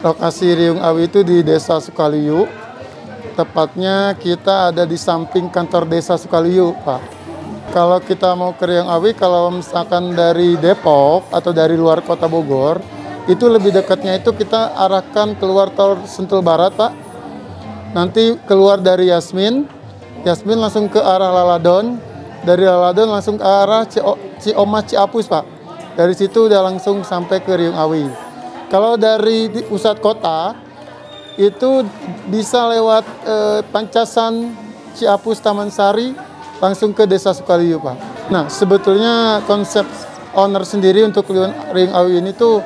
Lokasi Riung Awi itu di Desa Sukaliu. Tepatnya kita ada di samping kantor Desa Sukaliu, Pak. Kalau kita mau ke Riung Awi, kalau misalkan dari Depok atau dari luar kota Bogor, itu lebih dekatnya itu kita arahkan keluar tol Sentul Barat, Pak. Nanti keluar dari Yasmin langsung ke arah Laladon, dari Laladon langsung ke arah Cioma Ciapus, Pak. Dari situ udah langsung sampai ke Riung Awi. Kalau dari pusat kota, itu bisa lewat Pancasan, Ciapus, Taman Sari, langsung ke Desa Sukaliu, Pak. Nah, sebetulnya konsep owner sendiri untuk Riung Awi ini tuh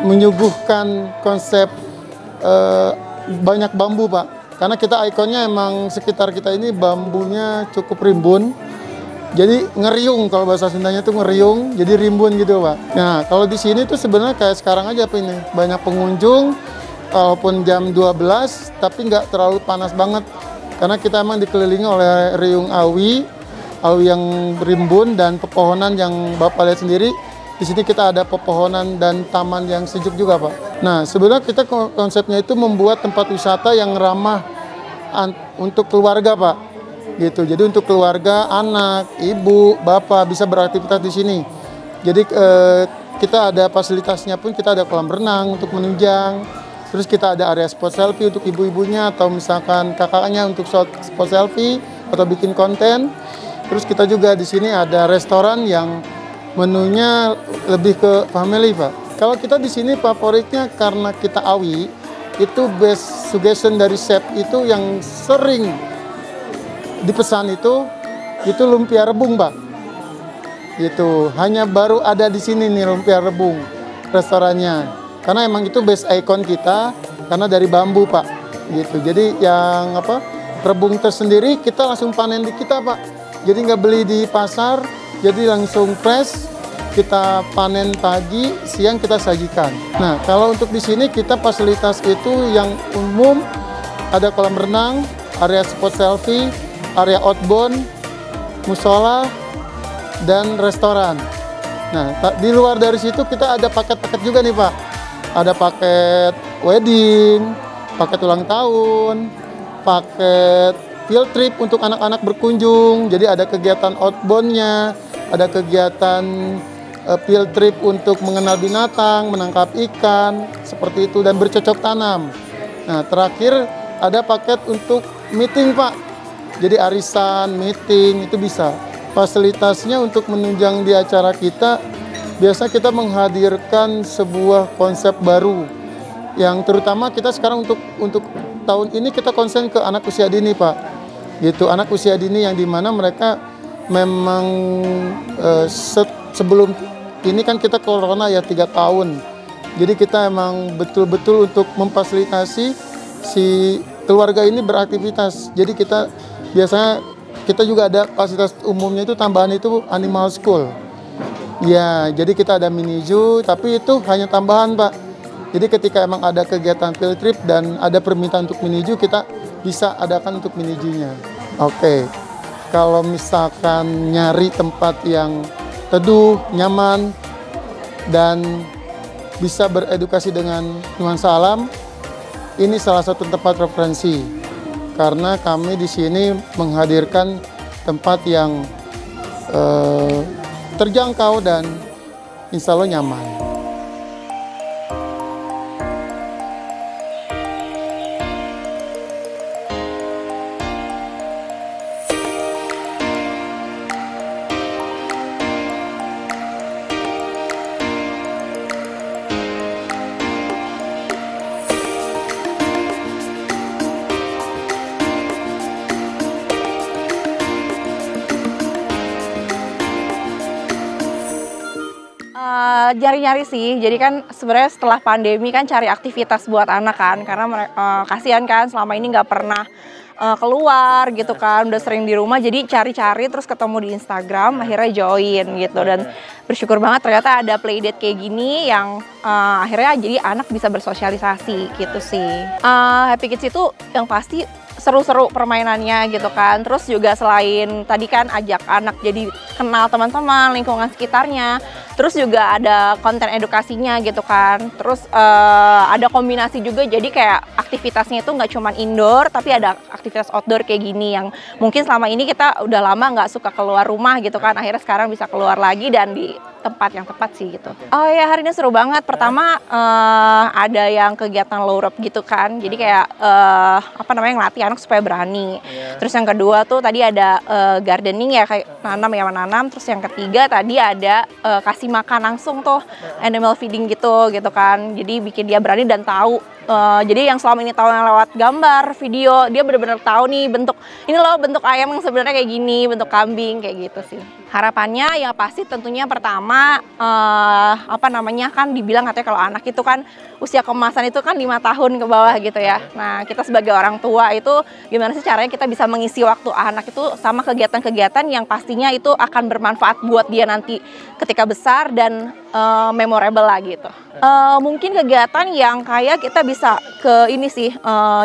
menyuguhkan konsep banyak bambu, Pak. Karena kita ikonnya emang sekitar kita ini bambunya cukup rimbun. Jadi ngeriung, kalau bahasa Sundanya tuh ngeriung, jadi rimbun gitu, Pak. Nah, kalau di sini tuh sebenarnya kayak sekarang aja, Pak, ini. Banyak pengunjung, walaupun jam 12, tapi nggak terlalu panas banget. Karena kita emang dikelilingi oleh Riung Awi yang rimbun dan pepohonan yang Bapak lihat sendiri. Di sini kita ada pepohonan dan taman yang sejuk juga, Pak. Nah, sebenarnya kita konsepnya itu membuat tempat wisata yang ramah untuk keluarga, Pak. Gitu. Jadi untuk keluarga, anak, ibu, bapak bisa beraktivitas di sini. Jadi kita ada fasilitasnya pun, kita ada kolam renang untuk menunjang. Terus kita ada area spot selfie untuk ibu-ibunya atau misalkan kakaknya untuk spot selfie atau bikin konten. Terus kita juga di sini ada restoran yang menunya lebih ke family, Pak. Kalau kita di sini favoritnya karena kita Awi, itu best suggestion dari chef itu yang sering dipesan itu lumpia rebung, Pak. Gitu. Hanya baru ada di sini nih lumpia rebung restorannya. Karena emang itu base icon kita karena dari bambu, Pak. Gitu. Jadi yang rebung tersendiri kita langsung panen di kita, Pak. Jadi nggak beli di pasar, jadi langsung fresh. Kita panen pagi, siang kita sajikan. Nah, kalau untuk di sini kita fasilitas itu yang umum ada kolam renang, area spot selfie, area outbound, musola, dan restoran. Nah, di luar dari situ kita ada paket-paket juga nih, Pak. Ada paket wedding, paket ulang tahun, paket field trip untuk anak-anak berkunjung. Jadi ada kegiatan outbound-nya, ada kegiatan field trip untuk mengenal binatang, menangkap ikan, seperti itu, dan bercocok tanam. Nah, terakhir ada paket untuk meeting, Pak. Jadi arisan, meeting, itu bisa. Fasilitasnya untuk menunjang di acara kita, biasa kita menghadirkan sebuah konsep baru. Yang terutama kita sekarang untuk tahun ini kita konsen ke anak usia dini, Pak. Gitu, anak usia dini yang dimana mereka memang sebelum ini kan kita corona ya 3 tahun. Jadi kita emang betul-betul untuk memfasilitasi si keluarga ini beraktivitas. Jadi biasanya kita juga ada fasilitas umumnya itu tambahan itu animal school. Ya, jadi kita ada mini zoo, tapi itu hanya tambahan, Pak. Jadi ketika emang ada kegiatan field trip dan ada permintaan untuk mini zoo, kita bisa adakan untuk mini zoo-nya. Oke. Kalau misalkan nyari tempat yang teduh, nyaman, dan bisa beredukasi dengan nuansa alam, ini salah satu tempat referensi. Karena kami di sini menghadirkan tempat yang terjangkau dan insya Allah nyaman. Nyari-nyari sih, jadi kan sebenarnya setelah pandemi kan cari aktivitas buat anak kan, karena kasihan kan selama ini nggak pernah keluar gitu kan, udah sering di rumah, jadi cari-cari terus ketemu di Instagram, akhirnya join gitu. Dan bersyukur banget ternyata ada playdate kayak gini yang akhirnya jadi anak bisa bersosialisasi gitu sih. Happy Kids itu yang pasti seru-seru permainannya gitu kan. Terus juga selain tadi kan ajak anak jadi kenal teman-teman, lingkungan sekitarnya. Terus juga ada konten edukasinya gitu kan. Terus ada kombinasi juga, jadi kayak aktivitasnya itu nggak cuma indoor, tapi ada aktivitas outdoor kayak gini yang mungkin selama ini kita udah lama nggak suka keluar rumah gitu kan. Akhirnya sekarang bisa keluar lagi dan di tempat yang tepat sih gitu. Oh ya, hari ini seru banget. Pertama ada yang kegiatan low rope gitu kan. Jadi kayak ngelatih anak supaya berani. Terus yang kedua tuh tadi ada gardening ya, kayak menanam. Terus yang ketiga tadi ada kasih makan langsung tuh, animal feeding gitu kan. Jadi bikin dia berani dan tahu. Jadi yang selama ini tahu yang lewat gambar, video, dia benar-benar tahu nih bentuk ayam yang sebenarnya kayak gini, bentuk kambing kayak gitu sih. Harapannya ya pasti tentunya pertama kan dibilang katanya kalau anak itu kan usia keemasan itu kan 5 tahun ke bawah gitu ya. Nah, kita sebagai orang tua itu gimana sih caranya kita bisa mengisi waktu anak itu sama kegiatan-kegiatan yang pastinya itu akan bermanfaat buat dia nanti ketika besar dan memorable lah gitu. Mungkin kegiatan yang kayak kita bisa ke ini sih,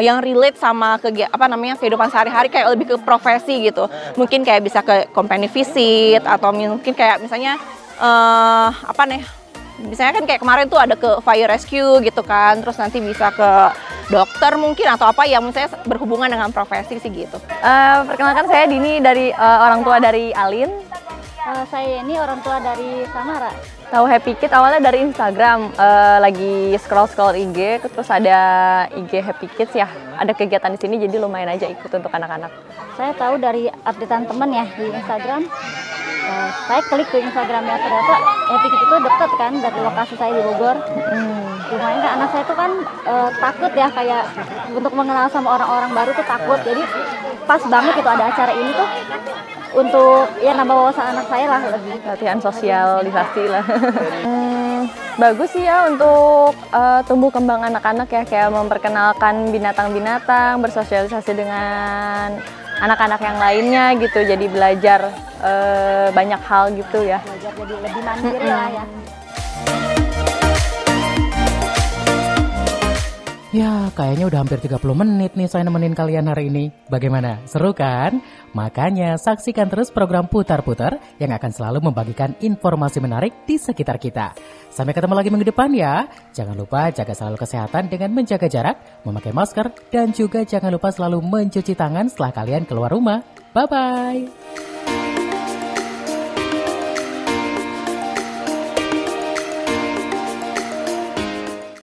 yang relate sama kehidupan sehari-hari, kayak lebih ke profesi gitu. Mungkin kayak bisa ke company visit atau mungkin kayak misalnya misalnya kan kayak kemarin tuh ada ke fire rescue gitu kan, terus nanti bisa ke dokter mungkin atau apa yang misalnya berhubungan dengan profesi sih gitu. Perkenalkan, saya Dini dari orang tua dari Alin. Saya ini orang tua dari Samara. Tahu Happy Kid awalnya dari Instagram, lagi scroll IG, terus ada IG Happy Kids ya, ada kegiatan di sini jadi lumayan aja ikut untuk anak-anak. Saya tahu dari updatean teman ya di Instagram. Saya klik ke Instagramnya, ternyata Happy Kid itu deket kan dari lokasi saya di Bogor. Lumayan kan, anak saya itu kan takut ya, kayak untuk mengenal sama orang-orang baru tuh takut. Jadi pas banget itu ada acara ini tuh untuk ya nambah wawasan anak saya lah, lebih latihan sosialisasi lah. Bagus sih ya untuk tumbuh kembang anak-anak ya, kayak memperkenalkan binatang-binatang, bersosialisasi dengan anak-anak yang lainnya gitu, jadi belajar banyak hal gitu ya. belajar jadi lebih mandiri lah ya. Ya, kayaknya udah hampir 30 menit nih saya nemenin kalian hari ini. Bagaimana? Seru kan? Makanya saksikan terus program Putar-Putar yang akan selalu membagikan informasi menarik di sekitar kita. Sampai ketemu lagi minggu depan ya. Jangan lupa jaga selalu kesehatan dengan menjaga jarak, memakai masker, dan juga jangan lupa selalu mencuci tangan setelah kalian keluar rumah. Bye-bye!